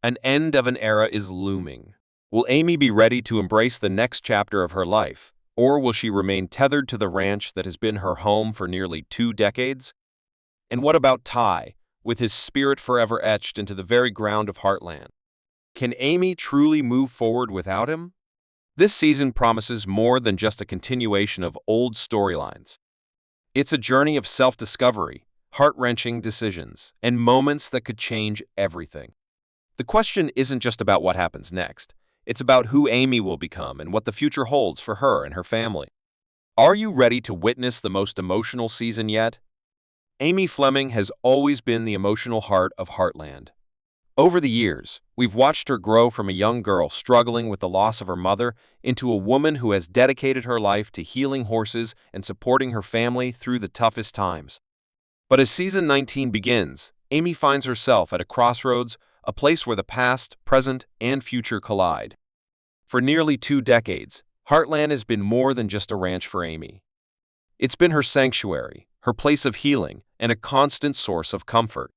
An end of an era is looming. Will Amy be ready to embrace the next chapter of her life, or will she remain tethered to the ranch that has been her home for nearly 2 decades? And what about Ty, with his spirit forever etched into the very ground of Heartland? Can Amy truly move forward without him? This season promises more than just a continuation of old storylines. It's a journey of self-discovery, heart-wrenching decisions, and moments that could change everything. The question isn't just about what happens next. It's about who Amy will become and what the future holds for her and her family. Are you ready to witness the most emotional season yet? Amy Fleming has always been the emotional heart of Heartland. Over the years, we've watched her grow from a young girl struggling with the loss of her mother into a woman who has dedicated her life to healing horses and supporting her family through the toughest times. But as season 19 begins, Amy finds herself at a crossroads, a place where the past, present, and future collide. For nearly 2 decades, Heartland has been more than just a ranch for Amy. It's been her sanctuary, her place of healing, and a constant source of comfort.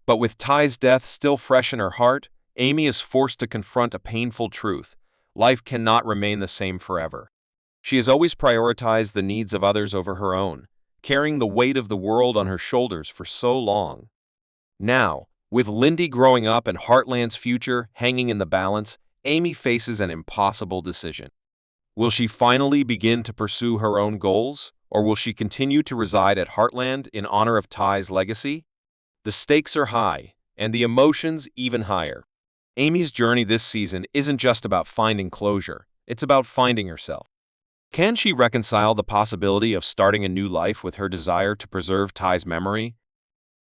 But with Ty's death still fresh in her heart, Amy is forced to confront a painful truth. Life cannot remain the same forever. She has always prioritized the needs of others over her own, carrying the weight of the world on her shoulders for so long. Now, with Lindy growing up and Heartland's future hanging in the balance, Amy faces an impossible decision. Will she finally begin to pursue her own goals, or will she continue to reside at Heartland in honor of Ty's legacy? The stakes are high, and the emotions even higher. Amy's journey this season isn't just about finding closure, it's about finding herself. Can she reconcile the possibility of starting a new life with her desire to preserve Ty's memory?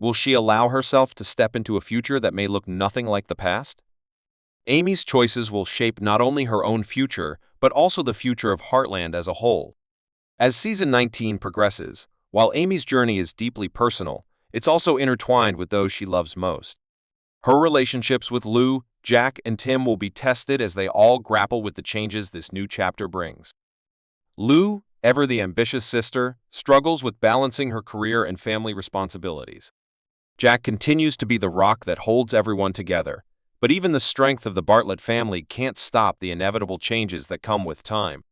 Will she allow herself to step into a future that may look nothing like the past? Amy's choices will shape not only her own future, but also the future of Heartland as a whole. As season 19 progresses, while Amy's journey is deeply personal, it's also intertwined with those she loves most. Her relationships with Lou, Jack, and Tim will be tested as they all grapple with the changes this new chapter brings. Lou, ever the ambitious sister, struggles with balancing her career and family responsibilities. Jack continues to be the rock that holds everyone together, but even the strength of the Bartlett family can't stop the inevitable changes that come with time.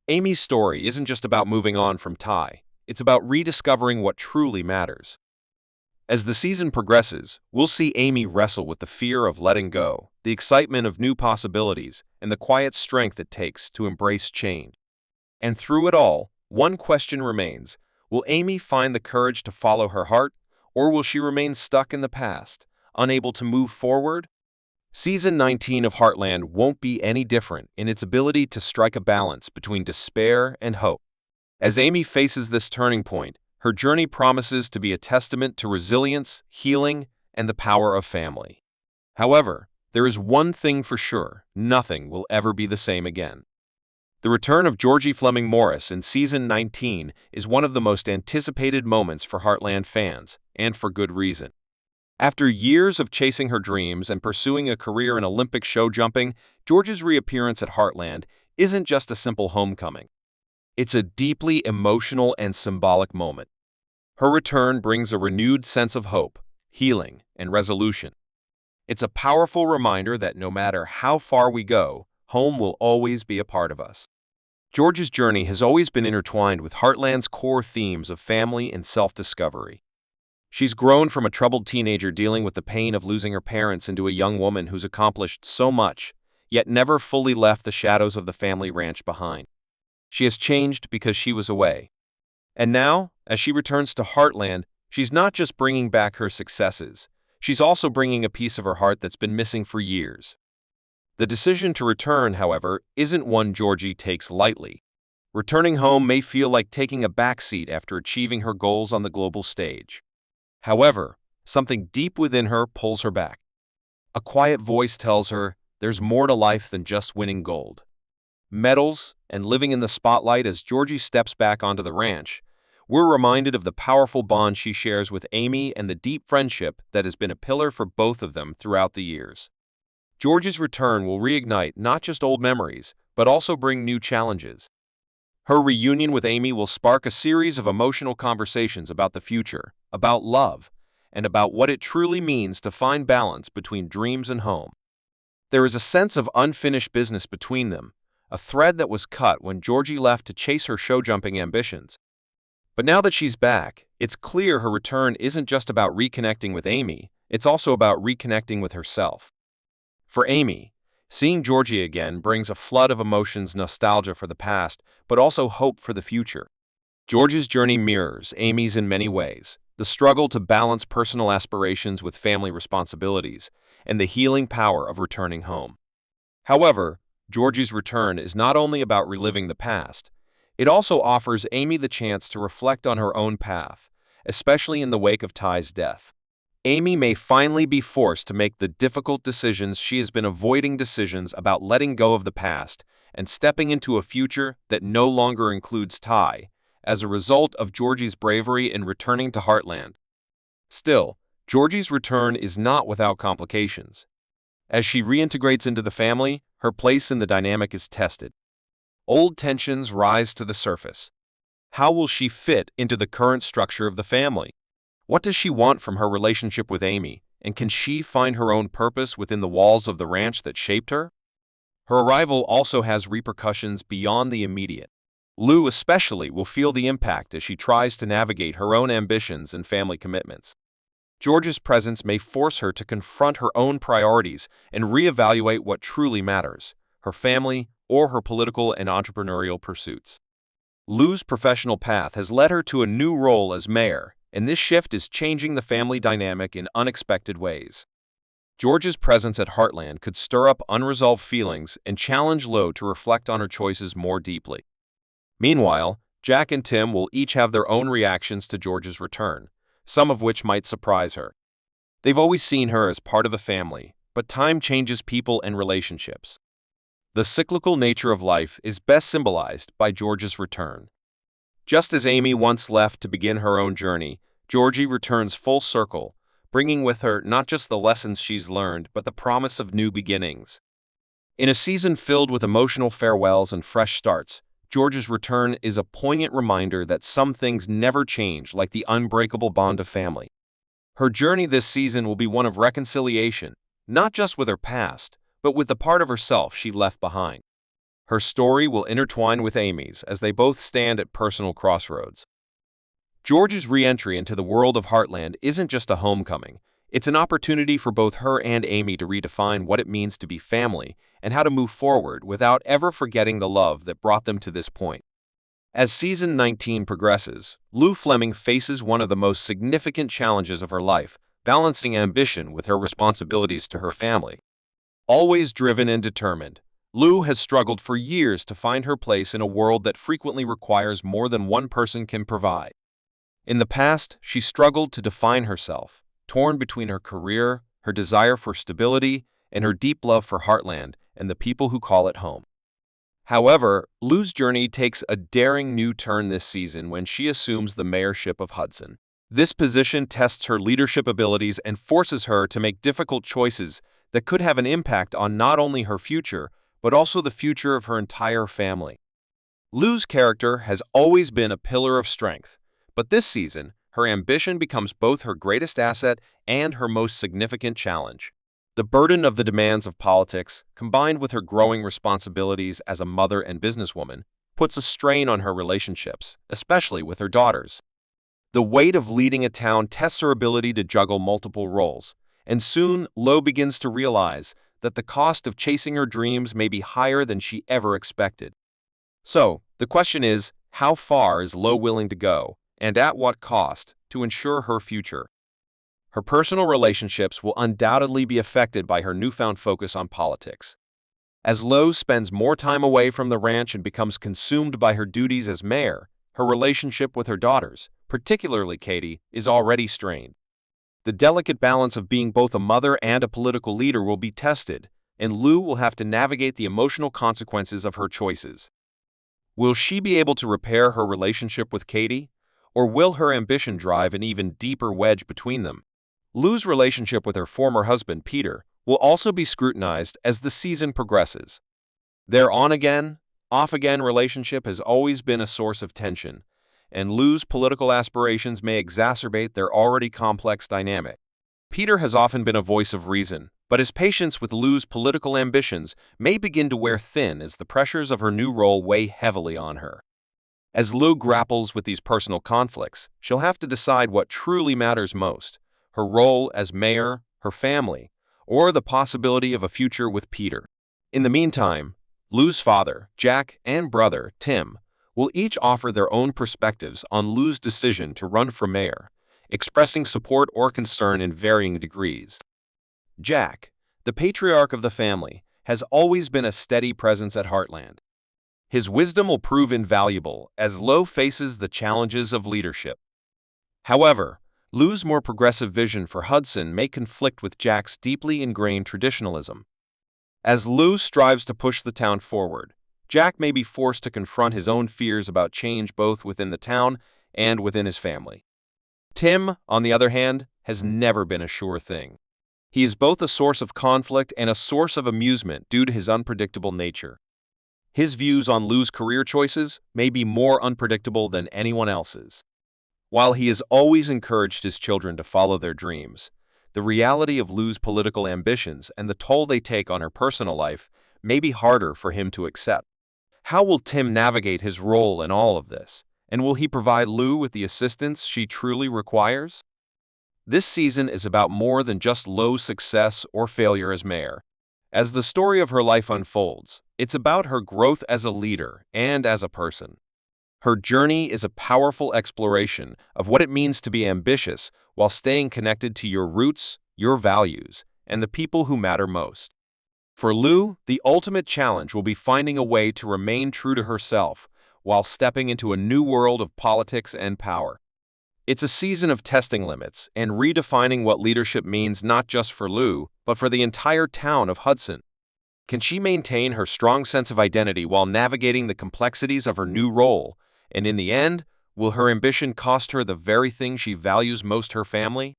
Amy's story isn't just about moving on from Ty, it's about rediscovering what truly matters. As the season progresses, we'll see Amy wrestle with the fear of letting go, the excitement of new possibilities, and the quiet strength it takes to embrace change. And through it all, one question remains: will Amy find the courage to follow her heart, or will she remain stuck in the past, unable to move forward? Season 19 of Heartland won't be any different in its ability to strike a balance between despair and hope. As Amy faces this turning point, her journey promises to be a testament to resilience, healing, and the power of family. However, there is one thing for sure: nothing will ever be the same again. The return of Georgie Fleming Morris in Season 19 is one of the most anticipated moments for Heartland fans, and for good reason. After years of chasing her dreams and pursuing a career in Olympic show jumping, George's reappearance at Heartland isn't just a simple homecoming. It's a deeply emotional and symbolic moment. Her return brings a renewed sense of hope, healing, and resolution. It's a powerful reminder that no matter how far we go, home will always be a part of us. George's journey has always been intertwined with Heartland's core themes of family and self-discovery. She's grown from a troubled teenager dealing with the pain of losing her parents into a young woman who's accomplished so much, yet never fully left the shadows of the family ranch behind. She has changed because she was away. And now, as she returns to Heartland, she's not just bringing back her successes, she's also bringing a piece of her heart that's been missing for years. The decision to return, however, isn't one Georgie takes lightly. Returning home may feel like taking a backseat after achieving her goals on the global stage. However, something deep within her pulls her back. A quiet voice tells her there's more to life than just winning gold. Medals and living in the spotlight. As Georgie steps back onto the ranch, we're reminded of the powerful bond she shares with Amy and the deep friendship that has been a pillar for both of them throughout the years. Georgie's return will reignite not just old memories, but also bring new challenges. Her reunion with Amy will spark a series of emotional conversations about the future, about love, and about what it truly means to find balance between dreams and home. There is a sense of unfinished business between them, a thread that was cut when Georgie left to chase her show-jumping ambitions. But now that she's back, it's clear her return isn't just about reconnecting with Amy, it's also about reconnecting with herself. For Amy, seeing Georgie again brings a flood of emotions, nostalgia for the past, but also hope for the future. Georgie's journey mirrors Amy's in many ways, the struggle to balance personal aspirations with family responsibilities, and the healing power of returning home. However, Georgie's return is not only about reliving the past, it also offers Amy the chance to reflect on her own path, especially in the wake of Ty's death. Amy may finally be forced to make the difficult decisions she has been avoiding, decisions about letting go of the past and stepping into a future that no longer includes Ty, as a result of Georgie's bravery in returning to Heartland. Still, Georgie's return is not without complications. As she reintegrates into the family, her place in the dynamic is tested. Old tensions rise to the surface. How will she fit into the current structure of the family? What does she want from her relationship with Amy, and can she find her own purpose within the walls of the ranch that shaped her? Her arrival also has repercussions beyond the immediate. Lou especially will feel the impact as she tries to navigate her own ambitions and family commitments. George's presence may force her to confront her own priorities and reevaluate what truly matters, her family or her political and entrepreneurial pursuits. Lou's professional path has led her to a new role as mayor, and this shift is changing the family dynamic in unexpected ways. George's presence at Heartland could stir up unresolved feelings and challenge Lou to reflect on her choices more deeply. Meanwhile, Jack and Tim will each have their own reactions to George's return, some of which might surprise her. They've always seen her as part of the family, but time changes people and relationships. The cyclical nature of life is best symbolized by George's return. Just as Amy once left to begin her own journey, Georgie returns full circle, bringing with her not just the lessons she's learned, but the promise of new beginnings. In a season filled with emotional farewells and fresh starts, George's return is a poignant reminder that some things never change, like the unbreakable bond of family. Her journey this season will be one of reconciliation, not just with her past, but with the part of herself she left behind. Her story will intertwine with Amy's as they both stand at personal crossroads. George's re-entry into the world of Heartland isn't just a homecoming, it's an opportunity for both her and Amy to redefine what it means to be family and how to move forward without ever forgetting the love that brought them to this point. As season 19 progresses, Lou Fleming faces one of the most significant challenges of her life, balancing ambition with her responsibilities to her family. Always driven and determined, Lou has struggled for years to find her place in a world that frequently requires more than one person can provide. In the past, she struggled to define herself, torn between her career, her desire for stability, and her deep love for Heartland and the people who call it home. However, Lou's journey takes a daring new turn this season when she assumes the mayorship of Hudson. This position tests her leadership abilities and forces her to make difficult choices that could have an impact on not only her future, but also the future of her entire family. Lou's character has always been a pillar of strength, but this season, her ambition becomes both her greatest asset and her most significant challenge. The burden of the demands of politics, combined with her growing responsibilities as a mother and businesswoman, puts a strain on her relationships, especially with her daughters. The weight of leading a town tests her ability to juggle multiple roles, and soon Lou begins to realize that the cost of chasing her dreams may be higher than she ever expected. So, the question is, how far is Lou willing to go, and at what cost, to ensure her future? Her personal relationships will undoubtedly be affected by her newfound focus on politics. As Lou spends more time away from the ranch and becomes consumed by her duties as mayor, her relationship with her daughters, particularly Katie, is already strained. The delicate balance of being both a mother and a political leader will be tested, and Lou will have to navigate the emotional consequences of her choices. Will she be able to repair her relationship with Katie, or will her ambition drive an even deeper wedge between them? Lou's relationship with her former husband, Peter, will also be scrutinized as the season progresses. Their on-again, off-again relationship has always been a source of tension, and Lou's political aspirations may exacerbate their already complex dynamic. Peter has often been a voice of reason, but his patience with Lou's political ambitions may begin to wear thin as the pressures of her new role weigh heavily on her. As Lou grapples with these personal conflicts, she'll have to decide what truly matters most: her role as mayor, her family, or the possibility of a future with Peter. In the meantime, Lou's father, Jack, and brother, Tim, will each offer their own perspectives on Lou's decision to run for mayor, expressing support or concern in varying degrees. Jack, the patriarch of the family, has always been a steady presence at Heartland. His wisdom will prove invaluable as Lou faces the challenges of leadership. However, Lou's more progressive vision for Hudson may conflict with Jack's deeply ingrained traditionalism. As Lou strives to push the town forward, Jack may be forced to confront his own fears about change both within the town and within his family. Tim, on the other hand, has never been a sure thing. He is both a source of conflict and a source of amusement due to his unpredictable nature. His views on Lou's career choices may be more unpredictable than anyone else's. While he has always encouraged his children to follow their dreams, the reality of Lou's political ambitions and the toll they take on her personal life may be harder for him to accept. How will Tim navigate his role in all of this, and will he provide Lou with the assistance she truly requires? This season is about more than just Lou's success or failure as mayor. As the story of her life unfolds, it's about her growth as a leader and as a person. Her journey is a powerful exploration of what it means to be ambitious while staying connected to your roots, your values, and the people who matter most. For Lou, the ultimate challenge will be finding a way to remain true to herself while stepping into a new world of politics and power. It's a season of testing limits and redefining what leadership means not just for Lou, but for the entire town of Hudson. Can she maintain her strong sense of identity while navigating the complexities of her new role? And in the end, will her ambition cost her the very thing she values most, her family?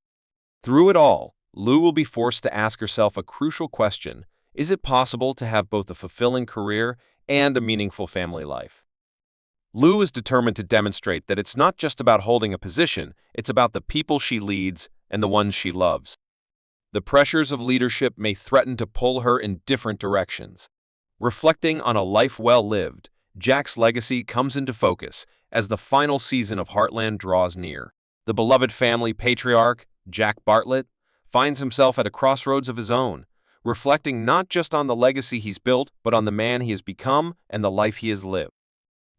Through it all, Lou will be forced to ask herself a crucial question: is it possible to have both a fulfilling career and a meaningful family life? Lou is determined to demonstrate that it's not just about holding a position, it's about the people she leads and the ones she loves. The pressures of leadership may threaten to pull her in different directions. Reflecting on a life well lived, Jack's legacy comes into focus as the final season of Heartland draws near. The beloved family patriarch, Jack Bartlett, finds himself at a crossroads of his own, reflecting not just on the legacy he's built, but on the man he has become and the life he has lived.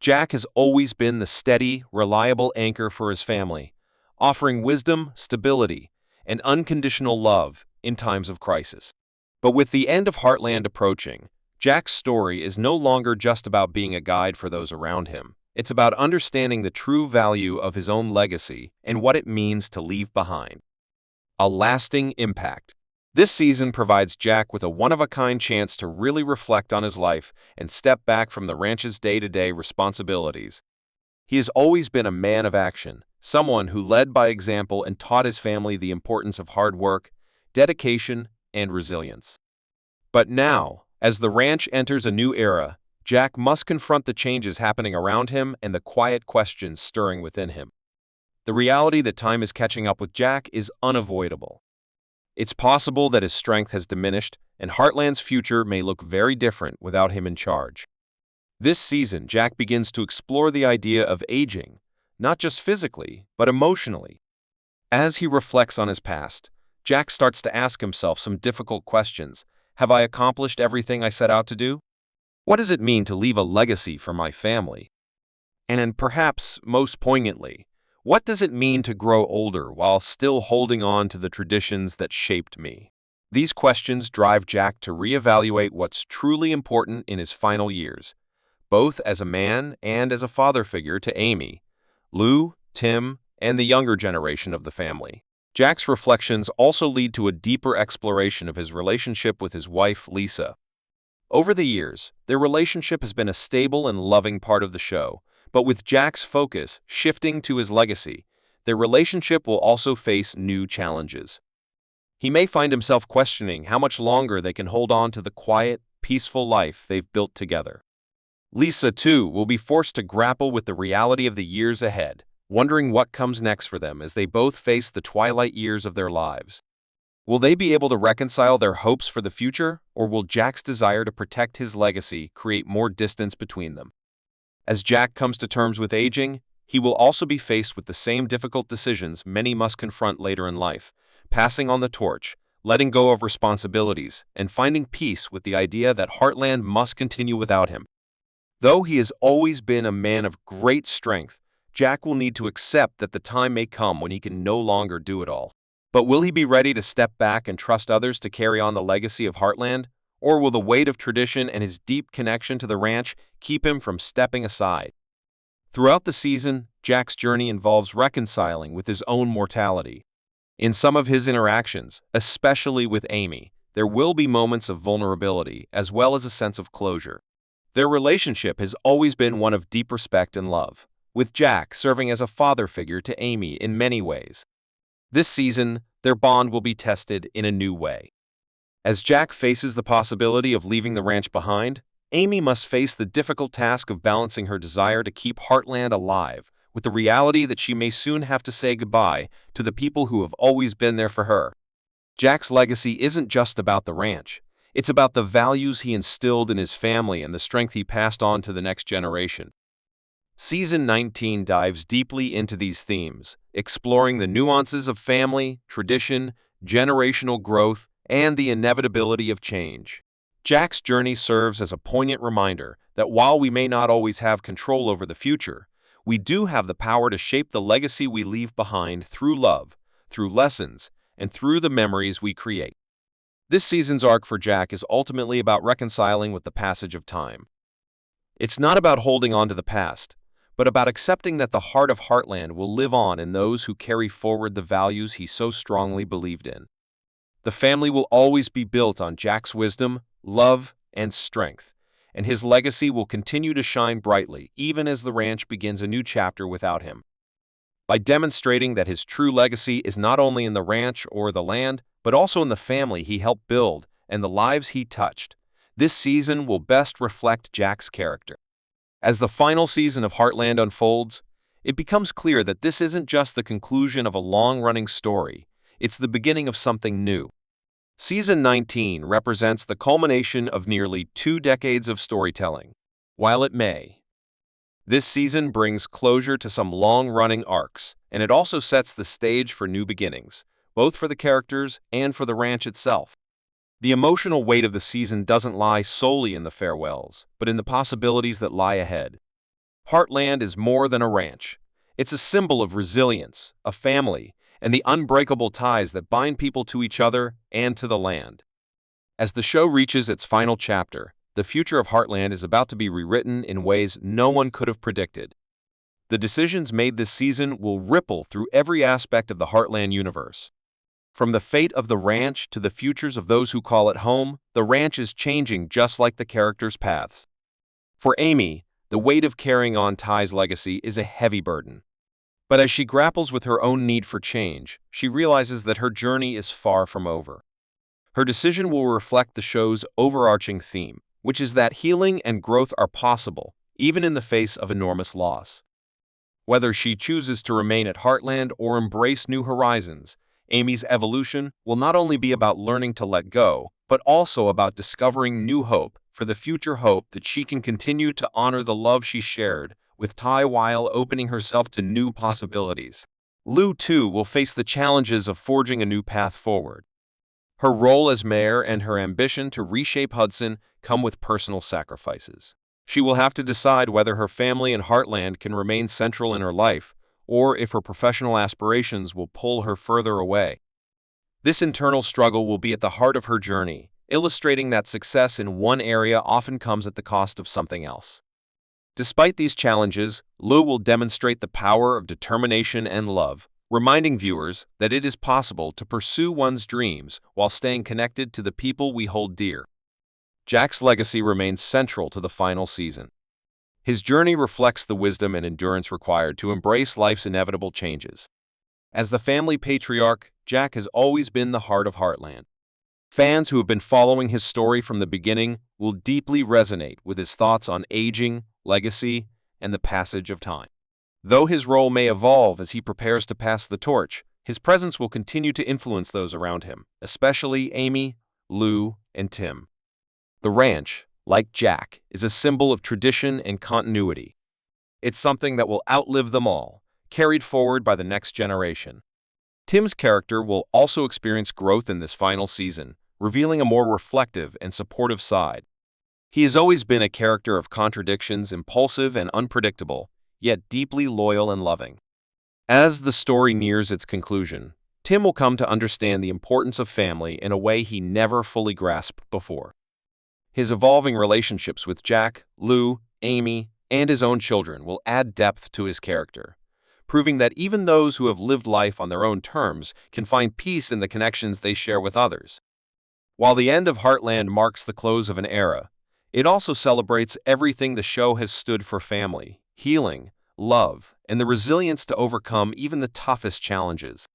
Jack has always been the steady, reliable anchor for his family, offering wisdom, stability, and unconditional love in times of crisis. But with the end of Heartland approaching, Jack's story is no longer just about being a guide for those around him. It's about understanding the true value of his own legacy and what it means to leave behind a lasting impact. This season provides Jack with a one-of-a-kind chance to really reflect on his life and step back from the ranch's day-to-day responsibilities. He has always been a man of action, someone who led by example and taught his family the importance of hard work, dedication, and resilience. But now, as the ranch enters a new era, Jack must confront the changes happening around him and the quiet questions stirring within him. The reality that time is catching up with Jack is unavoidable. It's possible that his strength has diminished, and Heartland's future may look very different without him in charge. This season, Jack begins to explore the idea of aging, not just physically, but emotionally. As he reflects on his past, Jack starts to ask himself some difficult questions. Have I accomplished everything I set out to do? What does it mean to leave a legacy for my family? And perhaps most poignantly, what does it mean to grow older while still holding on to the traditions that shaped me? These questions drive Jack to reevaluate what's truly important in his final years, both as a man and as a father figure to Amy, Lou, Tim, and the younger generation of the family. Jack's reflections also lead to a deeper exploration of his relationship with his wife, Lisa. Over the years, their relationship has been a stable and loving part of the show, but with Jack's focus shifting to his legacy, their relationship will also face new challenges. He may find himself questioning how much longer they can hold on to the quiet, peaceful life they've built together. Lisa, too, will be forced to grapple with the reality of the years ahead, wondering what comes next for them as they both face the twilight years of their lives. Will they be able to reconcile their hopes for the future, or will Jack's desire to protect his legacy create more distance between them? As Jack comes to terms with aging, he will also be faced with the same difficult decisions many must confront later in life, passing on the torch, letting go of responsibilities, and finding peace with the idea that Heartland must continue without him. Though he has always been a man of great strength, Jack will need to accept that the time may come when he can no longer do it all. But will he be ready to step back and trust others to carry on the legacy of Heartland? Or will the weight of tradition and his deep connection to the ranch keep him from stepping aside? Throughout the season, Jack's journey involves reconciling with his own mortality. In some of his interactions, especially with Amy, there will be moments of vulnerability as well as a sense of closure. Their relationship has always been one of deep respect and love, with Jack serving as a father figure to Amy in many ways. This season, their bond will be tested in a new way. As Jack faces the possibility of leaving the ranch behind, Amy must face the difficult task of balancing her desire to keep Heartland alive with the reality that she may soon have to say goodbye to the people who have always been there for her. Jack's legacy isn't just about the ranch. It's about the values he instilled in his family and the strength he passed on to the next generation. Season 19 dives deeply into these themes, exploring the nuances of family, tradition, generational growth, and the inevitability of change. Jack's journey serves as a poignant reminder that while we may not always have control over the future, we do have the power to shape the legacy we leave behind through love, through lessons, and through the memories we create. This season's arc for Jack is ultimately about reconciling with the passage of time. It's not about holding on to the past, but about accepting that the heart of Heartland will live on in those who carry forward the values he so strongly believed in. The family will always be built on Jack's wisdom, love, and strength, and his legacy will continue to shine brightly even as the ranch begins a new chapter without him. By demonstrating that his true legacy is not only in the ranch or the land, but also in the family he helped build and the lives he touched, this season will best reflect Jack's character. As the final season of Heartland unfolds, it becomes clear that this isn't just the conclusion of a long-running story, it's the beginning of something new. Season 19 represents the culmination of nearly 2 decades of storytelling. While it may, this season brings closure to some long-running arcs, and it also sets the stage for new beginnings, both for the characters and for the ranch itself. The emotional weight of the season doesn't lie solely in the farewells, but in the possibilities that lie ahead. Heartland is more than a ranch. It's a symbol of resilience, a family, and the unbreakable ties that bind people to each other and to the land. As the show reaches its final chapter, the future of Heartland is about to be rewritten in ways no one could have predicted. The decisions made this season will ripple through every aspect of the Heartland universe. From the fate of the ranch to the futures of those who call it home, the ranch is changing just like the characters' paths. For Amy, the weight of carrying on Ty's legacy is a heavy burden. But as she grapples with her own need for change, she realizes that her journey is far from over. Her decision will reflect the show's overarching theme, which is that healing and growth are possible, even in the face of enormous loss. Whether she chooses to remain at Heartland or embrace new horizons, Amy's evolution will not only be about learning to let go, but also about discovering new hope for the future, hope that she can continue to honor the love she shared with Ty while opening herself to new possibilities. Lou, too, will face the challenges of forging a new path forward. Her role as mayor and her ambition to reshape Hudson come with personal sacrifices. She will have to decide whether her family and Heartland can remain central in her life, or if her professional aspirations will pull her further away. This internal struggle will be at the heart of her journey, illustrating that success in one area often comes at the cost of something else. Despite these challenges, Lou will demonstrate the power of determination and love, reminding viewers that it is possible to pursue one's dreams while staying connected to the people we hold dear. Jack's legacy remains central to the final season. His journey reflects the wisdom and endurance required to embrace life's inevitable changes. As the family patriarch, Jack has always been the heart of Heartland. Fans who have been following his story from the beginning will deeply resonate with his thoughts on aging, legacy, and the passage of time. Though his role may evolve as he prepares to pass the torch, his presence will continue to influence those around him, especially Amy, Lou, and Tim. The ranch, like Jack, is a symbol of tradition and continuity. It's something that will outlive them all, carried forward by the next generation. Tim's character will also experience growth in this final season, revealing a more reflective and supportive side. He has always been a character of contradictions, impulsive and unpredictable, yet deeply loyal and loving. As the story nears its conclusion, Tim will come to understand the importance of family in a way he never fully grasped before. His evolving relationships with Jack, Lou, Amy, and his own children will add depth to his character, proving that even those who have lived life on their own terms can find peace in the connections they share with others. While the end of Heartland marks the close of an era, it also celebrates everything the show has stood for: family, healing, love, and the resilience to overcome even the toughest challenges.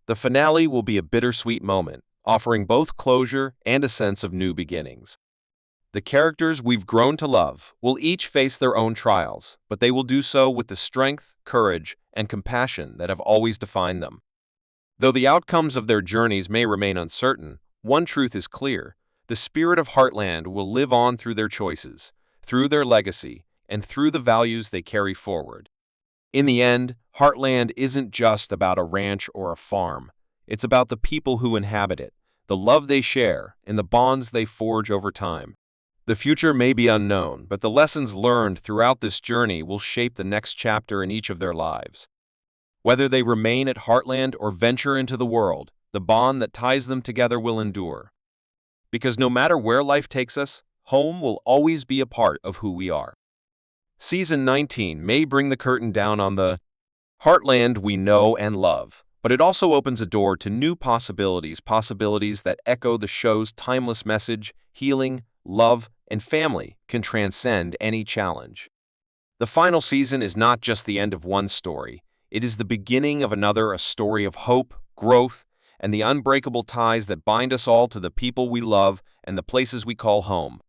The finale will be a bittersweet moment, offering both closure and a sense of new beginnings. The characters we've grown to love will each face their own trials, but they will do so with the strength, courage, and compassion that have always defined them. Though the outcomes of their journeys may remain uncertain, one truth is clear: the spirit of Heartland will live on through their choices, through their legacy, and through the values they carry forward. In the end, Heartland isn't just about a ranch or a farm. It's about the people who inhabit it, the love they share, and the bonds they forge over time. The future may be unknown, but the lessons learned throughout this journey will shape the next chapter in each of their lives. Whether they remain at Heartland or venture into the world, the bond that ties them together will endure. Because no matter where life takes us, home will always be a part of who we are. Season 19 may bring the curtain down on the Heartland we know and love, but it also opens a door to new possibilities that echo the show's timeless message: healing, love, and family can transcend any challenge. The final season is not just the end of one story, it is the beginning of another, a story of hope, growth, and the unbreakable ties that bind us all to the people we love and the places we call home.